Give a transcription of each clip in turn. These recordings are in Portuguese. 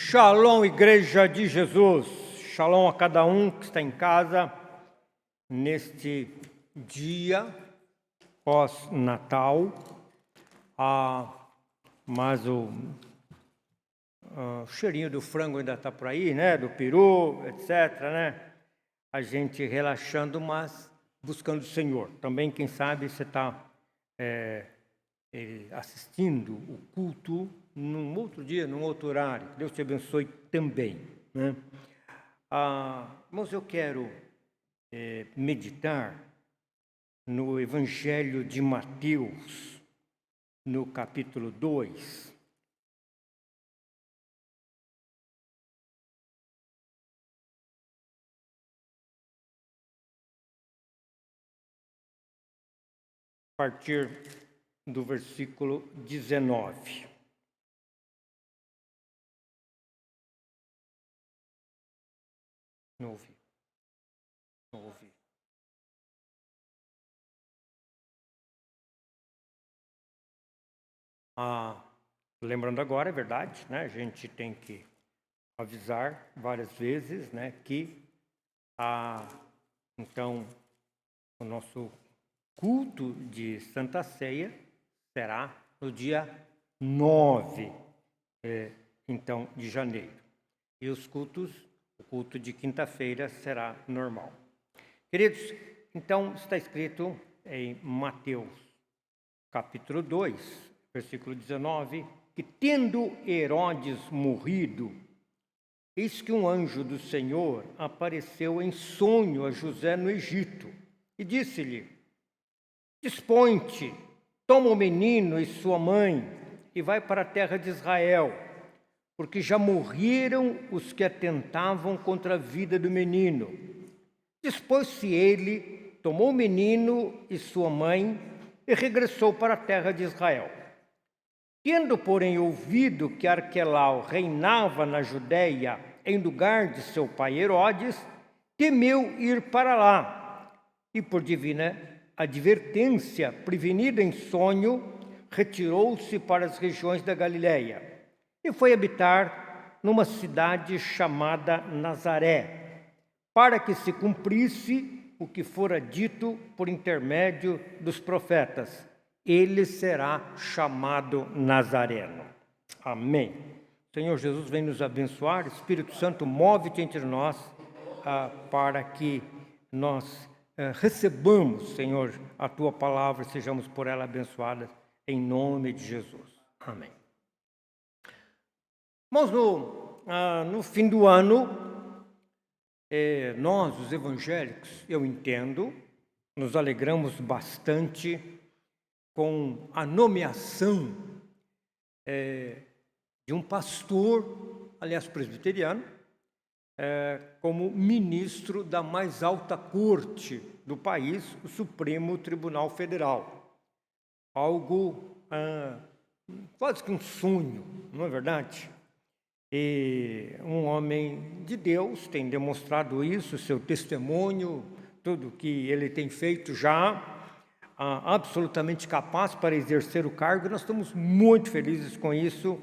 Shalom, Igreja de Jesus. Shalom a cada um que está em casa neste dia pós-Natal. Mas o cheirinho do frango ainda está por aí, né? Do peru, etc., né? A gente relaxando, mas buscando o Senhor. Também, quem sabe, você está assistindo o culto num outro dia, num outro horário. Deus te abençoe também, né? Mas eu quero meditar no Evangelho de Mateus, no capítulo 2. A partir do versículo 19. Não ouvi. Lembrando agora, é verdade, né? A gente tem que avisar várias vezes, né? Que então o nosso culto de Santa Ceia será no dia 9, então, de janeiro. E o culto de quinta-feira será normal. Queridos, então está escrito em Mateus, capítulo 2, versículo 19, que tendo Herodes morrido, eis que um anjo do Senhor apareceu em sonho a José no Egito e disse-lhe: Dispõe-te, toma o menino e sua mãe e vai para a terra de Israel, porque já morreram os que atentavam contra a vida do menino. Dispôs-se ele, tomou o menino e sua mãe e regressou para a terra de Israel. Tendo, porém, ouvido que Arquelau reinava na Judéia em lugar de seu pai Herodes, temeu ir para lá e, por divina advertência, prevenida em sonho, retirou-se para as regiões da Galiléia e foi habitar numa cidade chamada Nazaré, para que se cumprisse o que fora dito por intermédio dos profetas: ele será chamado Nazareno. Amém. Senhor Jesus, vem nos abençoar. Espírito Santo, move-te entre nós para que nós recebamos, Senhor, a tua palavra e sejamos por ela abençoadas, em nome de Jesus. Amém. Mas no fim do ano, nós, os evangélicos, eu entendo, nos alegramos bastante com a nomeação de um pastor, aliás, presbiteriano, como ministro da mais alta corte do país, o Supremo Tribunal Federal. Algo quase que um sonho, não é verdade? E um homem de Deus tem demonstrado isso, seu testemunho, tudo que ele tem feito já, absolutamente capaz para exercer o cargo. Nós estamos muito felizes com isso,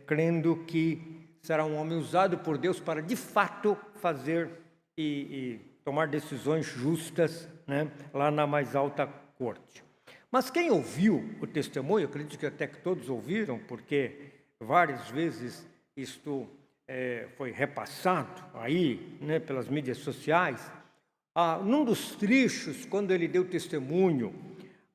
crendo que será um homem usado por Deus para, de fato, fazer e tomar decisões justas, né, lá na mais alta corte. Mas quem ouviu o testemunho, acredito que até que todos ouviram, porque várias vezes isto foi repassado aí, né, pelas mídias sociais. Num dos trechos, quando ele deu testemunho,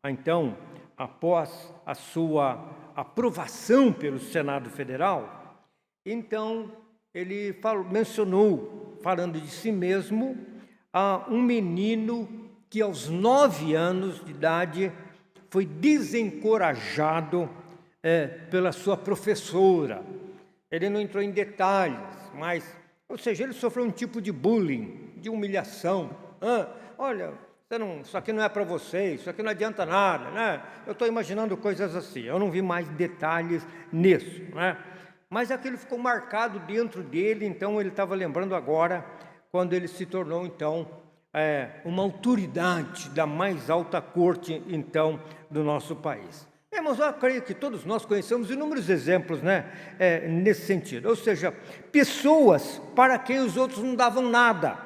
então, após a sua aprovação pelo Senado Federal, então ele mencionou, falando de si mesmo, um menino que aos 9 anos de idade foi desencorajado pela sua professora. Ele não entrou em detalhes, mas, ou seja, ele sofreu um tipo de bullying, de humilhação. Olha, isso aqui não é para você, isso aqui não adianta nada, né? Eu estou imaginando coisas assim, eu não vi mais detalhes nisso, né? Mas aquilo ficou marcado dentro dele, então ele estava lembrando agora, quando ele se tornou, então, uma autoridade da mais alta corte, então, do nosso país. Irmãos, eu creio que todos nós conhecemos inúmeros exemplos, né, nesse sentido. Ou seja, pessoas para quem os outros não davam nada,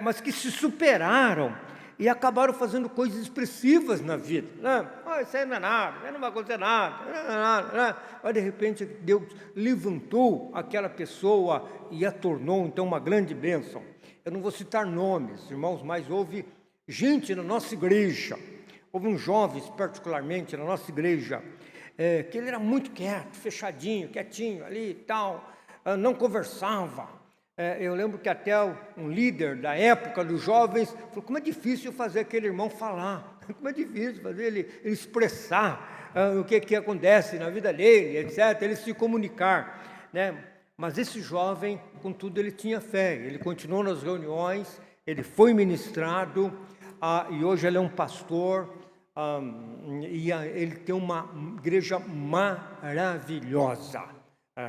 mas que se superaram e acabaram fazendo coisas expressivas na vida. Né? Isso aí não é nada, isso aí não vai acontecer nada, não é nada, né? Mas de repente Deus levantou aquela pessoa e a tornou então uma grande bênção. Eu não vou citar nomes, irmãos, mas houve gente na nossa igreja, houve uns jovens particularmente na nossa igreja, que ele era muito quieto, fechadinho, quietinho ali e tal, não conversava. Eu lembro que até um líder da época dos jovens falou: como é difícil fazer aquele irmão falar, como é difícil fazer ele expressar o que acontece na vida dele, etc., ele se comunicar, né? Mas esse jovem, contudo, ele tinha fé, ele continuou nas reuniões, ele foi ministrado, e hoje ele é um pastor, e ele tem uma igreja maravilhosa,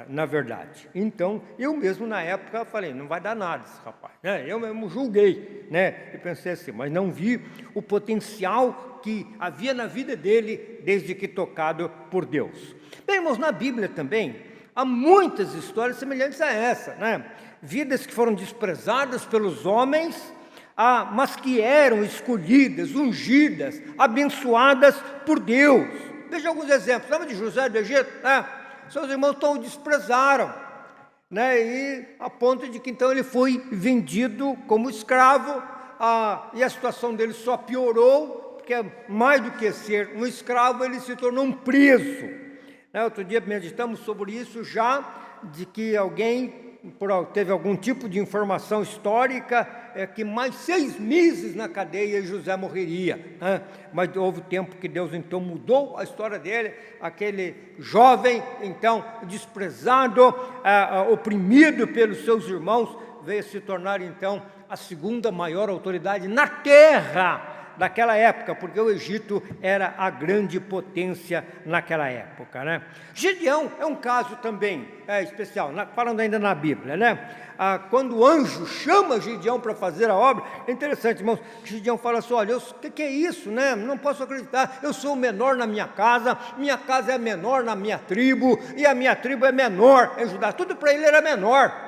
na verdade. Então, eu mesmo na época falei: não vai dar nada esse rapaz, né? Eu mesmo julguei, né? E pensei assim, mas não vi o potencial que havia na vida dele desde que tocado por Deus. Bem, irmãos, na Bíblia também há muitas histórias semelhantes a essa, né? Vidas que foram desprezadas pelos homens, mas que eram escolhidas, ungidas, abençoadas por Deus. Veja alguns exemplos. Lembra de José do Egito? Seus irmãos o desprezaram, né? E a ponto de que então ele foi vendido como escravo, e a situação dele só piorou, porque mais do que ser um escravo, ele se tornou um preso. Outro dia meditamos sobre isso já, de que alguém teve algum tipo de informação histórica, que mais 6 meses na cadeia José morreria, né? Mas houve tempo que Deus então mudou a história dele, aquele jovem então desprezado, oprimido pelos seus irmãos, veio se tornar então a segunda maior autoridade na terra daquela época, porque o Egito era a grande potência naquela época, né? Gideão é um caso também especial, falando ainda na Bíblia, né? Quando o anjo chama Gideão para fazer a obra, é interessante, irmãos. Gideão fala assim: olha, o que é isso, né? Não posso acreditar, eu sou o menor na minha casa é menor na minha tribo, e a minha tribo é menor em Judá. Tudo para ele era menor.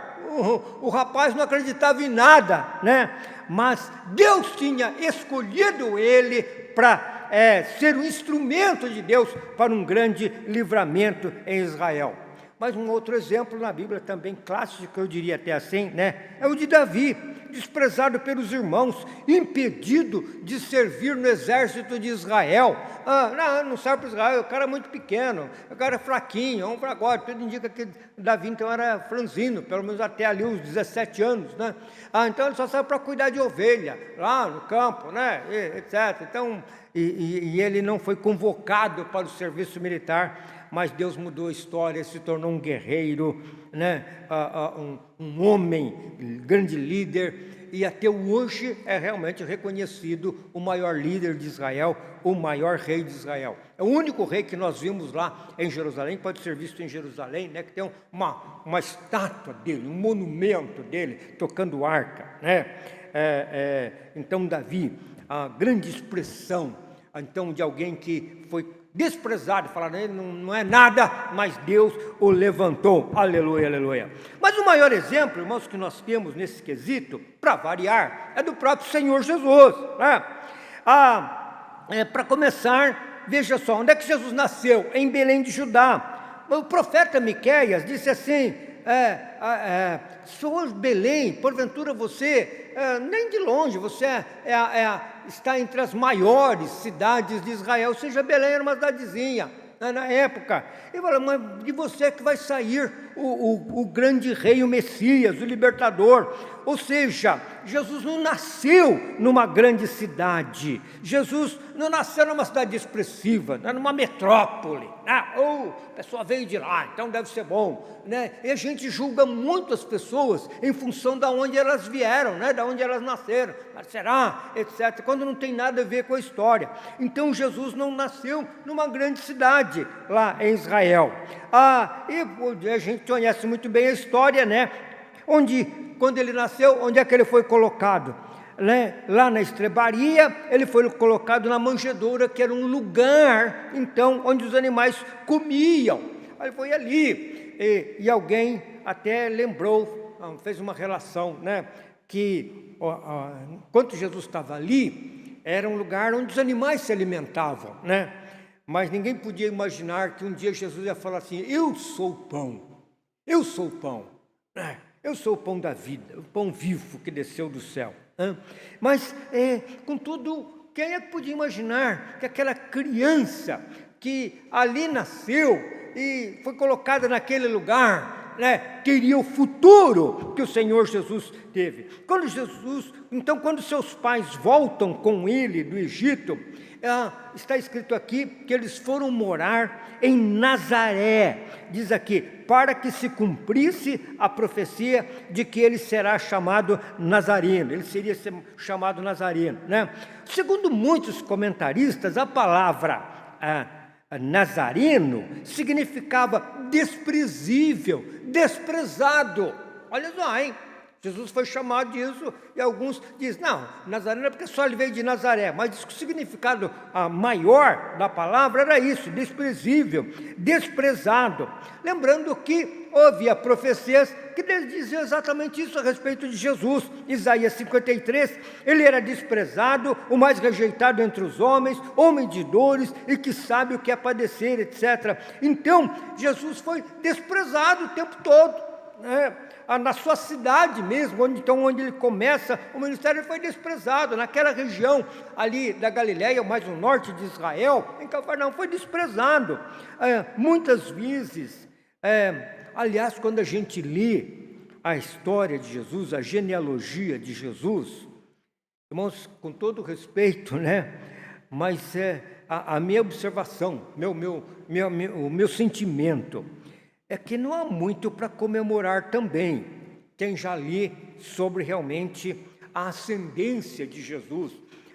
O rapaz não acreditava em nada, né? Mas Deus tinha escolhido ele para ser um instrumento de Deus para um grande livramento em Israel. Mas um outro exemplo na Bíblia também clássico, eu diria até assim, né? É o de Davi, desprezado pelos irmãos, impedido de servir no exército de Israel. Não serve para Israel, o cara é muito pequeno, o cara é fraquinho, é um fragóide. Tudo indica que Davi então era franzino, pelo menos até ali uns 17 anos, né? Então ele só saiu para cuidar de ovelha, lá no campo, né? Etc. Então, e ele não foi convocado para o serviço militar, mas Deus mudou a história, se tornou um guerreiro, né? Um homem, grande líder, e até hoje é realmente reconhecido o maior líder de Israel, o maior rei de Israel. É o único rei que nós vimos lá em Jerusalém, pode ser visto em Jerusalém, né? Que tem uma estátua dele, um monumento dele, tocando arca, né? Então Davi, a grande expressão então de alguém que foi desprezado, falaram: ele não é nada, mas Deus o levantou, aleluia, aleluia. Mas o maior exemplo, irmãos, que nós temos nesse quesito, para variar, é do próprio Senhor Jesus, né? Para começar, veja só, onde é que Jesus nasceu? Em Belém de Judá. O profeta Miqueias disse assim: sou Belém, porventura você, nem de longe, você está entre as maiores cidades de Israel. Ou seja, Belém era uma cidadezinha, né, na época. Ele falou: mas de você que vai sair o grande rei, o Messias, o libertador. Ou seja, Jesus não nasceu numa grande cidade, Jesus não nasceu numa cidade expressiva, numa metrópole, né? A pessoa veio de lá, então deve ser bom, né? E a gente julga muito as pessoas em função de onde elas vieram, né? De onde elas nasceram, será, etc., quando não tem nada a ver com a história. Então Jesus não nasceu numa grande cidade lá em Israel. E a gente conhece muito bem a história, né? Quando ele nasceu, onde é que ele foi colocado? né, lá na estrebaria, ele foi colocado na manjedoura, que era um lugar, então, onde os animais comiam. Ele foi ali, e alguém até lembrou, fez uma relação, né, que enquanto Jesus estava ali, era um lugar onde os animais se alimentavam, né? Mas ninguém podia imaginar que um dia Jesus ia falar assim: eu sou o pão, eu sou o pão, né? Eu sou o pão da vida, o pão vivo que desceu do céu. Né? Mas, contudo, quem é que podia imaginar que aquela criança que ali nasceu e foi colocada naquele lugar, né, teria o futuro que o Senhor Jesus teve? Quando seus pais voltam com ele do Egito, está escrito aqui que eles foram morar em Nazaré, diz aqui, para que se cumprisse a profecia de que ele será chamado Nazareno, ele seria chamado Nazareno, né? Segundo muitos comentaristas, a palavra Nazareno significava desprezível, desprezado. Olha só, hein? Jesus foi chamado disso, e alguns dizem, não, Nazareno é porque só ele veio de Nazaré, mas diz que o significado maior da palavra era isso, desprezível, desprezado. Lembrando que havia profecias que diziam exatamente isso a respeito de Jesus. Isaías 53, ele era desprezado, o mais rejeitado entre os homens, homem de dores e que sabe o que é padecer, etc. Então, Jesus foi desprezado o tempo todo, né? Na sua cidade mesmo, onde ele começa o ministério, ele foi desprezado. Naquela região ali da Galileia, mais no norte de Israel, em Cafarnaum, foi desprezado. Muitas vezes, aliás, quando a gente lê a história de Jesus, a genealogia de Jesus, irmãos, com todo respeito, né? Mas a minha observação, o meu sentimento, é que não há muito para comemorar também. Quem já lê sobre realmente a ascendência de Jesus,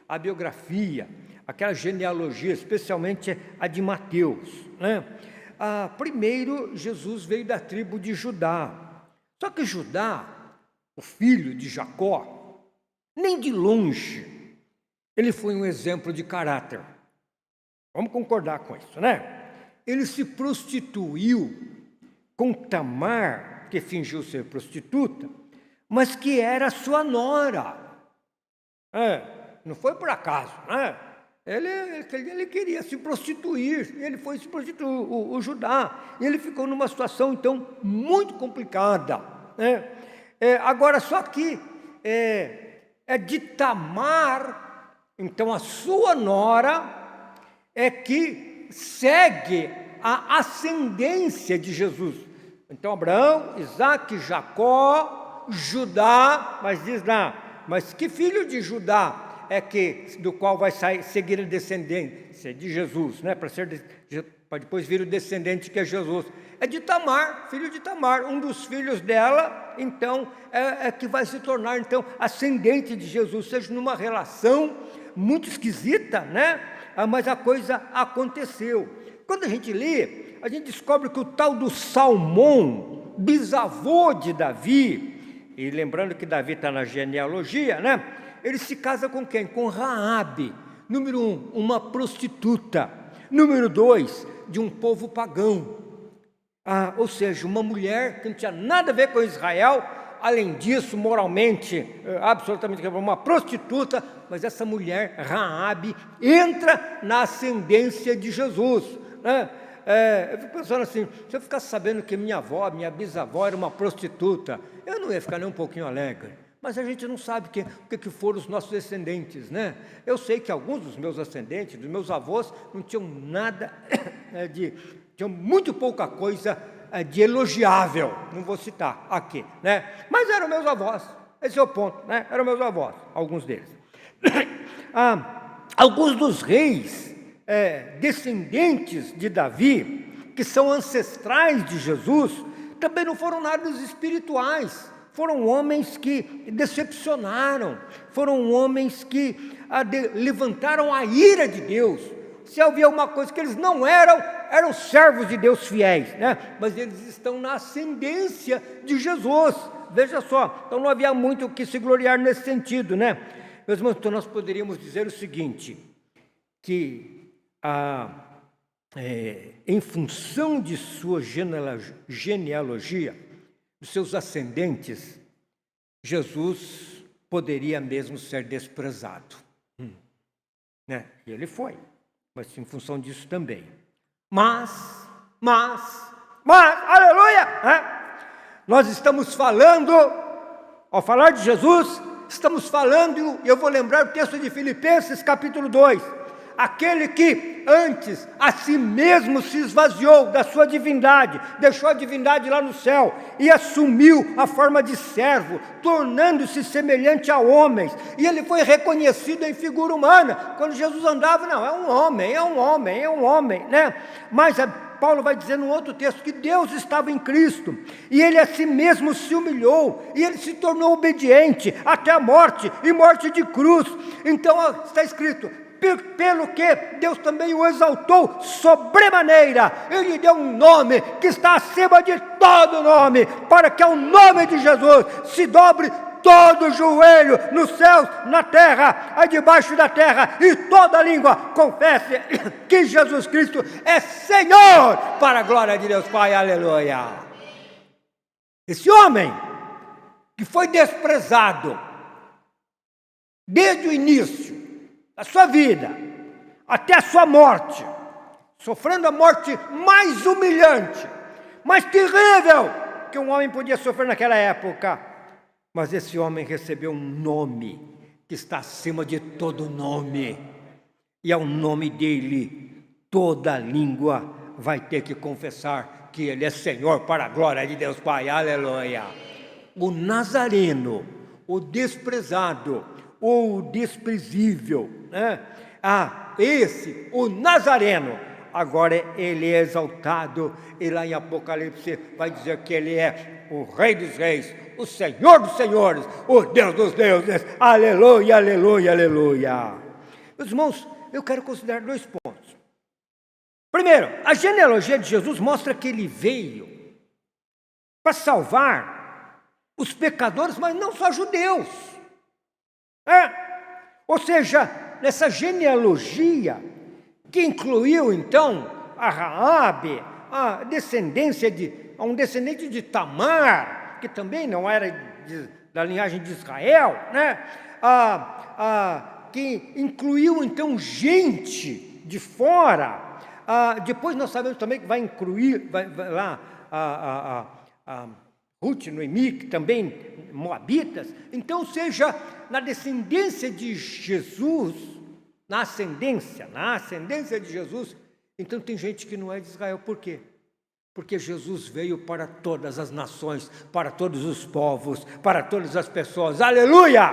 a biografia, aquela genealogia, especialmente a de Mateus, né? Primeiro, Jesus veio da tribo de Judá. Só que Judá, o filho de Jacó, nem de longe, ele foi um exemplo de caráter. Vamos concordar com isso, né? Ele se prostituiu com Tamar, que fingiu ser prostituta, mas que era sua nora. Não foi por acaso, né? Ele queria se prostituir, ele foi se prostituir, o Judá, e ele ficou numa situação, então, muito complicada, né? Agora, só que de Tamar, então, a sua nora, é que segue a ascendência de Jesus. Então, Abraão, Isaque, Jacó, Judá, mas diz lá, mas que filho de Judá é do qual vai seguir a descendência de Jesus, né? Para depois vir o descendente que é Jesus. É de Tamar, filho de Tamar, um dos filhos dela, então, que vai se tornar, então, ascendente de Jesus, ou seja, numa relação muito esquisita, né? Mas a coisa aconteceu. Quando a gente lê, a gente descobre que o tal do Salmão, bisavô de Davi, e lembrando que Davi está na genealogia, né? Ele se casa com quem? Com Raabe. Número 1, uma prostituta. Número 2, de um povo pagão. Ou seja, uma mulher que não tinha nada a ver com Israel, além disso, moralmente, absolutamente uma prostituta, mas essa mulher, Raabe, entra na ascendência de Jesus, né? Eu fico pensando assim, se eu ficasse sabendo que minha avó, minha bisavó era uma prostituta, eu não ia ficar nem um pouquinho alegre. Mas a gente não sabe o que foram os nossos descendentes, né? Eu sei que alguns dos meus ascendentes, dos meus avós, não tinham nada tinham muito pouca coisa de elogiável, não vou citar aqui, né? Mas eram meus avós, esse é o ponto, né? Eram meus avós, alguns deles. Alguns dos reis descendentes de Davi, que são ancestrais de Jesus, também não foram nada espirituais, foram homens que decepcionaram, foram homens que levantaram a ira de Deus. Se havia uma coisa que eles não eram servos de Deus fiéis, né? Mas eles estão na ascendência de Jesus, veja só, então não havia muito o que se gloriar nesse sentido, né? Meus irmãos, então nós poderíamos dizer o seguinte, que em função de sua genealogia, dos seus ascendentes, Jesus poderia mesmo ser desprezado. Né? E ele foi, mas em função disso também. Mas, aleluia! Nós estamos falando, ao falar de Jesus, estamos falando, e eu vou lembrar o texto de Filipenses capítulo 2, aquele que antes a si mesmo se esvaziou da sua divindade, deixou a divindade lá no céu e assumiu a forma de servo, tornando-se semelhante a homens, e ele foi reconhecido em figura humana. Quando Jesus andava, não, é um homem, né? Mas Paulo vai dizer num outro texto que Deus estava em Cristo, e ele a si mesmo se humilhou, e ele se tornou obediente até a morte, e morte de cruz. Então está escrito, pelo que Deus também o exaltou sobremaneira, ele lhe deu um nome que está acima de todo nome, para que ao nome de Jesus se dobre todo joelho nos céus, na terra, e debaixo da terra, e toda língua confesse que Jesus Cristo é Senhor, para a glória de Deus Pai, aleluia. Esse homem que foi desprezado desde o início da sua vida até a sua morte, sofrendo a morte mais humilhante, mais terrível que um homem podia sofrer naquela época. Mas esse homem recebeu um nome que está acima de todo nome, e ao nome dele toda língua vai ter que confessar que ele é Senhor, para a glória de Deus Pai, aleluia. O Nazareno, o desprezado, ou o desprezível, né? O Nazareno, agora ele é exaltado, e lá em Apocalipse vai dizer que ele é o Rei dos Reis, o Senhor dos Senhores, o Deus dos deuses, aleluia, aleluia, aleluia. Meus irmãos, eu quero considerar 2 pontos. Primeiro, a genealogia de Jesus mostra que ele veio para salvar os pecadores, mas não só judeus. Ou seja, nessa genealogia, que incluiu então a Raabe, um descendente de Tamar, que também não era da linhagem de Israel, né? Que incluiu então gente de fora. Depois nós sabemos também que vai incluir Ruth, Noemi, que também moabitas. Então, seja na descendência de Jesus, na ascendência de Jesus, então tem gente que não é de Israel. Por quê? Porque Jesus veio para todas as nações, para todos os povos, para todas as pessoas, aleluia!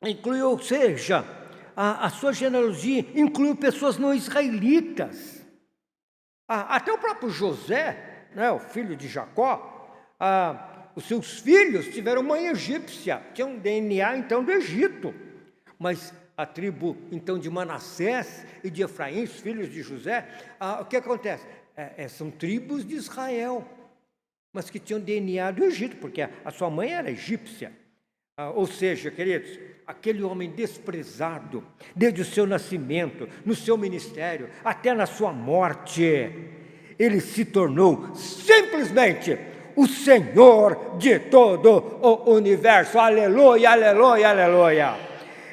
Incluiu, ou seja, a sua genealogia incluiu pessoas não israelitas. Até o próprio José, né, o filho de Jacó, os seus filhos tiveram mãe egípcia, tinham DNA então do Egito, mas a tribo então de Manassés e de Efraim, os filhos de José, o que acontece? São tribos de Israel, mas que tinham DNA do Egito, porque a sua mãe era egípcia. Ou seja, queridos, aquele homem desprezado, desde o seu nascimento, no seu ministério, até na sua morte, ele se tornou simplesmente o Senhor de todo o universo, aleluia, aleluia, aleluia.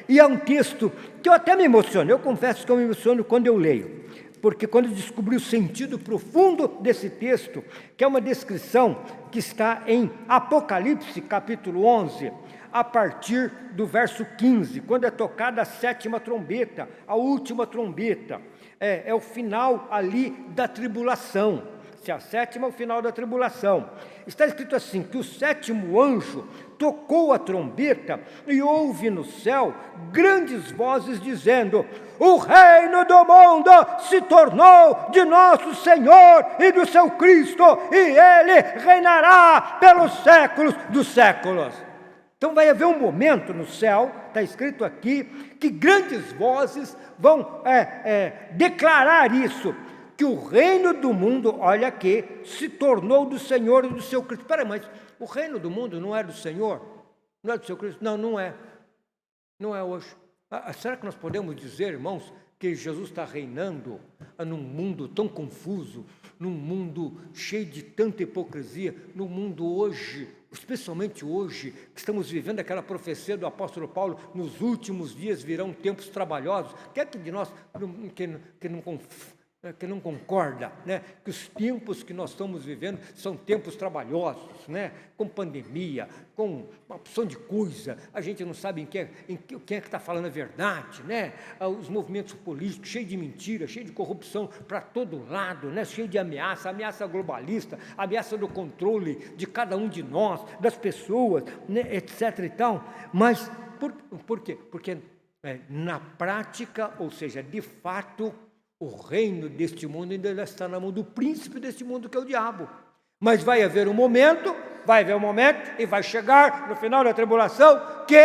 E é um texto que eu até me emociono, eu confesso que eu me emociono quando eu leio, porque quando eu descobri o sentido profundo desse texto, que é uma descrição que está em Apocalipse, capítulo 11, a partir do verso 15, quando é tocada a 7ª trombeta, a última trombeta, é o final ali da tribulação. Se a 7ª é o final da tribulação. Está escrito assim, que o 7º anjo tocou a trombeta e houve no céu grandes vozes dizendo: o reino do mundo se tornou de nosso Senhor e do seu Cristo, e ele reinará pelos séculos dos séculos. Então vai haver um momento no céu, está escrito aqui, que grandes vozes vão declarar isso, que o reino do mundo, olha aqui, se tornou do Senhor e do seu Cristo. Espera, mas o reino do mundo não é do Senhor? Não é do seu Cristo? Não, não é. Não é hoje. Será que nós podemos dizer, irmãos, que Jesus está reinando num mundo tão confuso, num mundo cheio de tanta hipocrisia, num mundo hoje, especialmente hoje, que estamos vivendo aquela profecia do apóstolo Paulo, nos últimos dias virão tempos trabalhosos? Quem é que de nós que não concorda, né? Que os tempos que nós estamos vivendo são tempos trabalhosos, né? Com pandemia, com uma opção de coisa, a gente não sabe quem é que está falando a verdade, né? Os movimentos políticos cheios de mentira, cheios de corrupção para todo lado, né? Cheio de ameaça globalista, ameaça do controle de cada um de nós, das pessoas, né? Etc. e tal. Mas por quê? Porque na prática, ou seja, de fato, o reino deste mundo ainda está na mão do príncipe deste mundo, que é o diabo. Mas vai haver um momento e vai chegar no final da tribulação que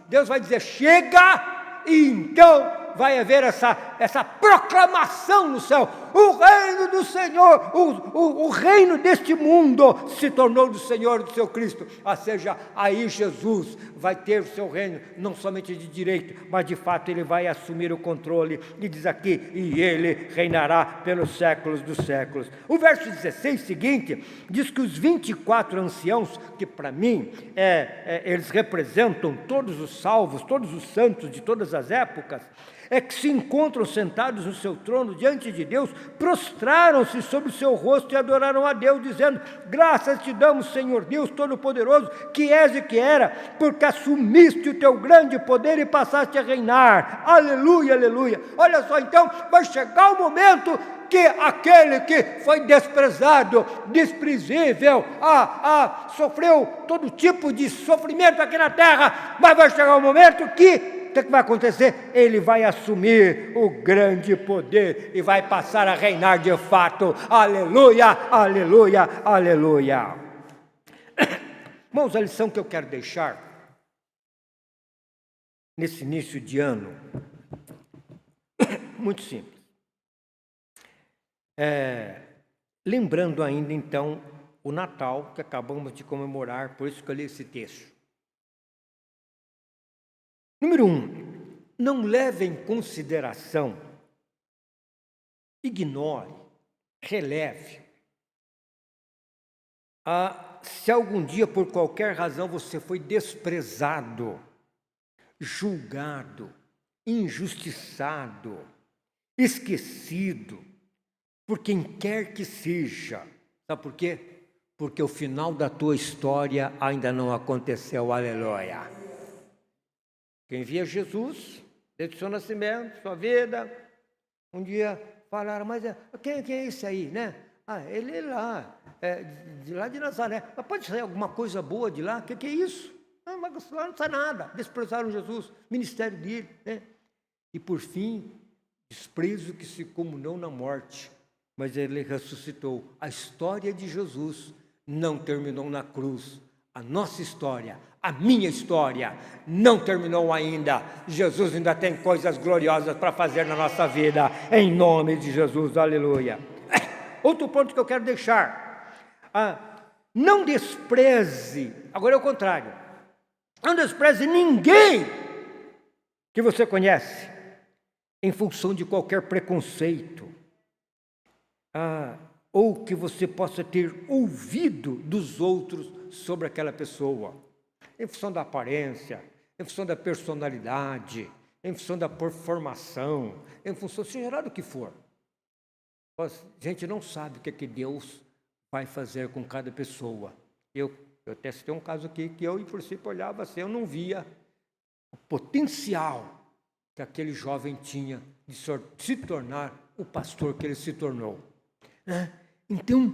Deus vai dizer, chega, e então vai haver essa proclamação no céu, o reino do Senhor, o reino deste mundo se tornou do Senhor e do seu Cristo, ou seja, aí Jesus vai ter o seu reino, não somente de direito, mas de fato ele vai assumir o controle, e diz aqui, e ele reinará pelos séculos dos séculos. O verso 16 seguinte, diz que os 24 anciãos, que para mim, eles representam todos os salvos, todos os santos de todas as épocas, que se encontram sentados no seu trono diante de Deus, prostraram-se sobre o seu rosto e adoraram a Deus, dizendo, graças te damos, Senhor Deus Todo-Poderoso, que és e que era, porque assumiste o teu grande poder e passaste a reinar. Aleluia, aleluia. Olha só, então, vai chegar o momento que aquele que foi desprezado, desprezível, sofreu todo tipo de sofrimento aqui na terra, mas vai chegar o momento que o que vai acontecer? Ele vai assumir o grande poder e vai passar a reinar de fato. Aleluia, aleluia, aleluia. Irmãos, a lição que eu quero deixar nesse início de ano, muito simples. Lembrando ainda então o Natal que acabamos de comemorar, por isso que eu li esse texto. Número 1, não leve em consideração, ignore, releve, se algum dia por qualquer razão você foi desprezado, julgado, injustiçado, esquecido, por quem quer que seja. Sabe por quê? Porque o final da tua história ainda não aconteceu, aleluia. Quem via Jesus, desde o seu nascimento, sua vida, um dia falaram, mas quem é esse aí, né? Ele é lá, de lá de Nazaré. Mas pode sair alguma coisa boa de lá? O que é isso? Não, mas lá não sai nada. Desprezaram Jesus, ministério dele, né? E por fim, desprezo que se comunou na morte, mas ele ressuscitou. A história de Jesus não terminou na cruz. A nossa história, a minha história, não terminou ainda. Jesus ainda tem coisas gloriosas para fazer na nossa vida, em nome de Jesus, aleluia. Outro ponto que eu quero deixar, não despreze, agora é o contrário, não despreze ninguém que você conhece, em função de qualquer preconceito, ou que você possa ter ouvido dos outros sobre aquela pessoa, em função da aparência, em função da personalidade, em função da formação, em função, seja lá do que for. A gente não sabe o que é que Deus vai fazer com cada pessoa. Eu até citei um caso aqui que eu, em princípio, olhava assim, eu não via o potencial que aquele jovem tinha de se tornar o pastor que ele se tornou. Então,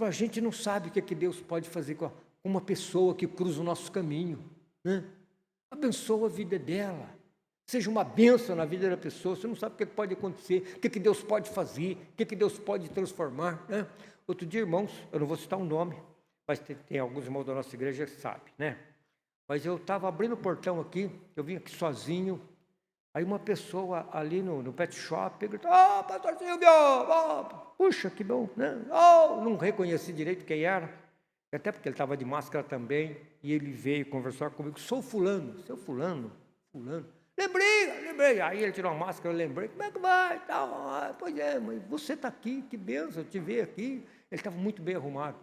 a gente não sabe o que é que Deus pode fazer com uma pessoa que cruza o nosso caminho. Abençoa a vida dela. Seja uma bênção na vida da pessoa. Você não sabe o que pode acontecer, o que Deus pode fazer, o que Deus pode transformar. Outro dia, irmãos, eu não vou citar um nome, mas tem alguns irmãos da nossa igreja que sabem, né? Mas eu estava abrindo o portão aqui, eu vim aqui sozinho, aí uma pessoa ali no pet shop gritou, pastor Silvio, puxa, que bom, né? Não reconheci direito quem era. até porque ele estava de máscara também, e ele veio conversar comigo, sou fulano, seu fulano. Lembrei. Aí ele tirou a máscara, eu lembrei, como é que vai? Pois é, mas você está aqui, que benção, te ver aqui. Ele estava muito bem arrumado.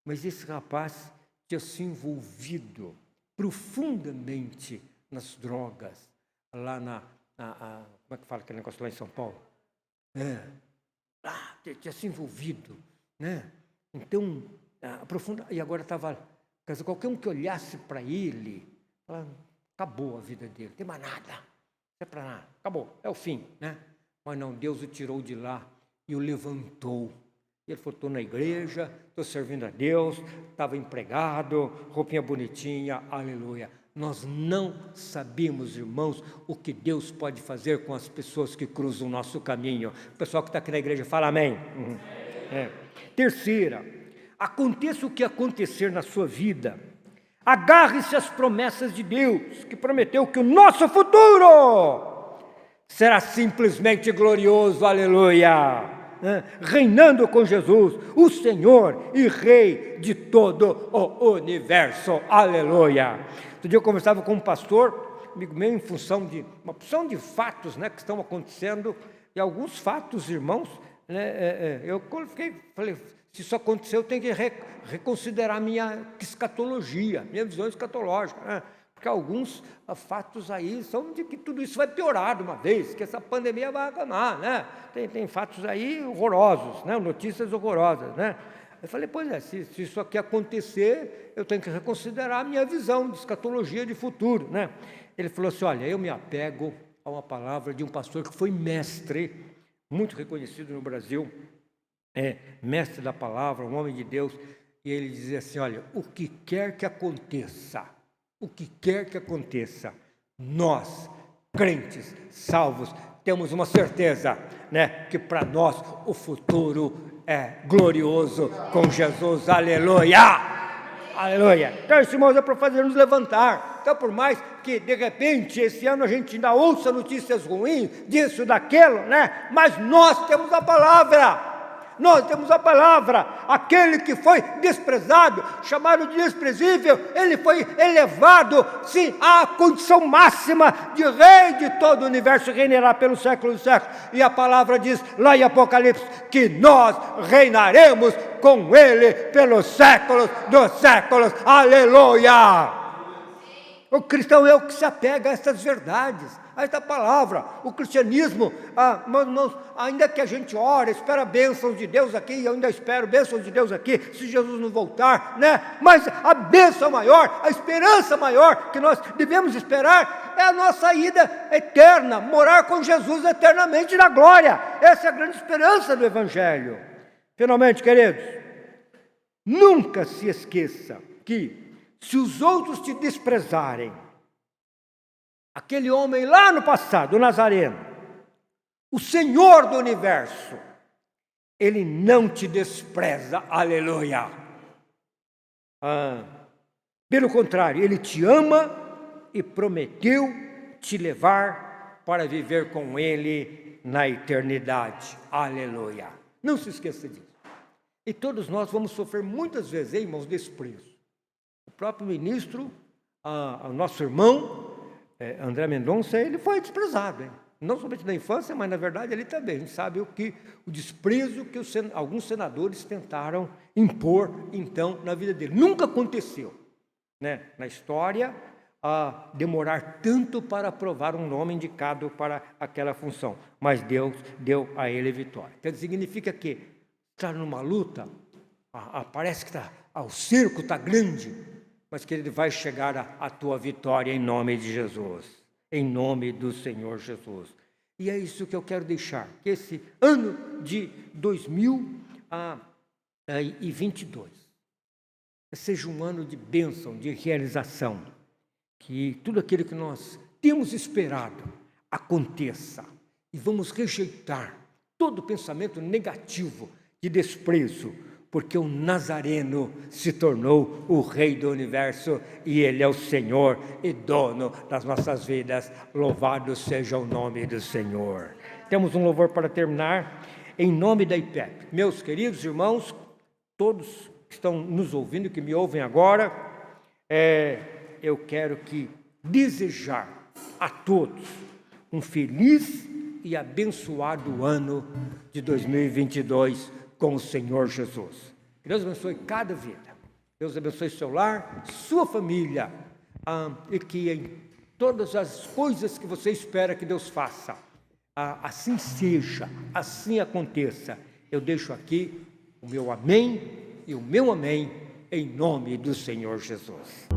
Mas esse rapaz tinha se envolvido profundamente nas drogas, lá como é que fala aquele negócio lá em São Paulo? Tinha se envolvido, né? Então, aprofunda, e agora estava, qualquer um que olhasse para ele, acabou a vida dele, não tem mais nada, não é para nada, acabou, é o fim, né? Mas não, Deus o tirou de lá e o levantou. Ele falou, estou na igreja, estou servindo a Deus, estava empregado, roupinha bonitinha, aleluia. Nós não sabemos, irmãos, o que Deus pode fazer com as pessoas que cruzam o nosso caminho. O pessoal que está aqui na igreja fala amém. Terceira, aconteça o que acontecer na sua vida, agarre-se às promessas de Deus, que prometeu que o nosso futuro será simplesmente glorioso, aleluia. Reinando com Jesus, o Senhor e Rei de todo o universo, aleluia. Outro dia eu conversava com um pastor, amigo meu, em função de uma porção de fatos, né, que estão acontecendo, e alguns fatos, irmãos, né, eu falei, se isso aconteceu, eu tenho que reconsiderar minha escatologia, minha visão escatológica, né? Porque alguns fatos aí são de que tudo isso vai piorar de uma vez, que essa pandemia vai acabar, né? Tem fatos aí horrorosos, né? Notícias horrorosas, né? Eu falei, pois é, se isso aqui acontecer, eu tenho que reconsiderar a minha visão de escatologia de futuro, né? Ele falou assim, olha, eu me apego a uma palavra de um pastor que foi mestre, muito reconhecido no Brasil, mestre da palavra, um homem de Deus, e ele dizia assim, olha, o que quer que aconteça, nós, crentes, salvos, temos uma certeza, né, que para nós o futuro é glorioso com Jesus, aleluia, aleluia. Então, irmãos, é para fazer nos levantar. Então, por mais que de repente esse ano a gente ainda ouça notícias ruins, disso, daquilo, né, mas nós temos a palavra. Nós temos a palavra, aquele que foi desprezado, chamado de desprezível, ele foi elevado, sim, à condição máxima de rei de todo o universo, reinará pelos séculos dos séculos, e a palavra diz lá em Apocalipse, que nós reinaremos com ele pelos séculos dos séculos, aleluia! O cristão é o que se apega a essas verdades, a esta palavra. O cristianismo, meus irmãos, ainda que a gente ore, espera bênçãos de Deus aqui, eu ainda espero bênçãos de Deus aqui, se Jesus não voltar, né? Mas a bênção maior, a esperança maior que nós devemos esperar é a nossa ida eterna, morar com Jesus eternamente na glória. Essa é a grande esperança do Evangelho. Finalmente, queridos, nunca se esqueça que se os outros te desprezarem, aquele homem lá no passado, o Nazareno, o Senhor do universo, ele não te despreza, aleluia. Pelo contrário, ele te ama e prometeu te levar para viver com ele na eternidade, aleluia. Não se esqueça disso. E todos nós vamos sofrer muitas vezes, irmãos, desprezo. O próprio ministro, o nosso irmão, André Mendonça, ele foi desprezado, hein? Não somente na infância, mas na verdade ele também. A gente sabe o desprezo que alguns senadores tentaram impor, então, na vida dele. Nunca aconteceu, né, na história, demorar tanto para aprovar um nome indicado para aquela função. Mas Deus deu a ele vitória. Então, significa que está numa luta, parece que o cerco está grande, mas que ele vai chegar à tua vitória em nome de Jesus, em nome do Senhor Jesus. E é isso que eu quero deixar, que esse ano de 2022 seja um ano de bênção, de realização, que tudo aquilo que nós temos esperado aconteça, e vamos rejeitar todo pensamento negativo de desprezo, porque o Nazareno se tornou o Rei do Universo e Ele é o Senhor e dono das nossas vidas. Louvado seja o nome do Senhor. Temos um louvor para terminar, em nome da IPEP. Meus queridos irmãos, todos que estão nos ouvindo, que me ouvem agora, eu quero desejar a todos um feliz e abençoado ano de 2022 com o Senhor Jesus. Que Deus abençoe cada vida. Deus abençoe seu lar, sua família, e que em todas as coisas que você espera que Deus faça, assim seja, assim aconteça. Eu deixo aqui o meu amém e o meu amém em nome do Senhor Jesus.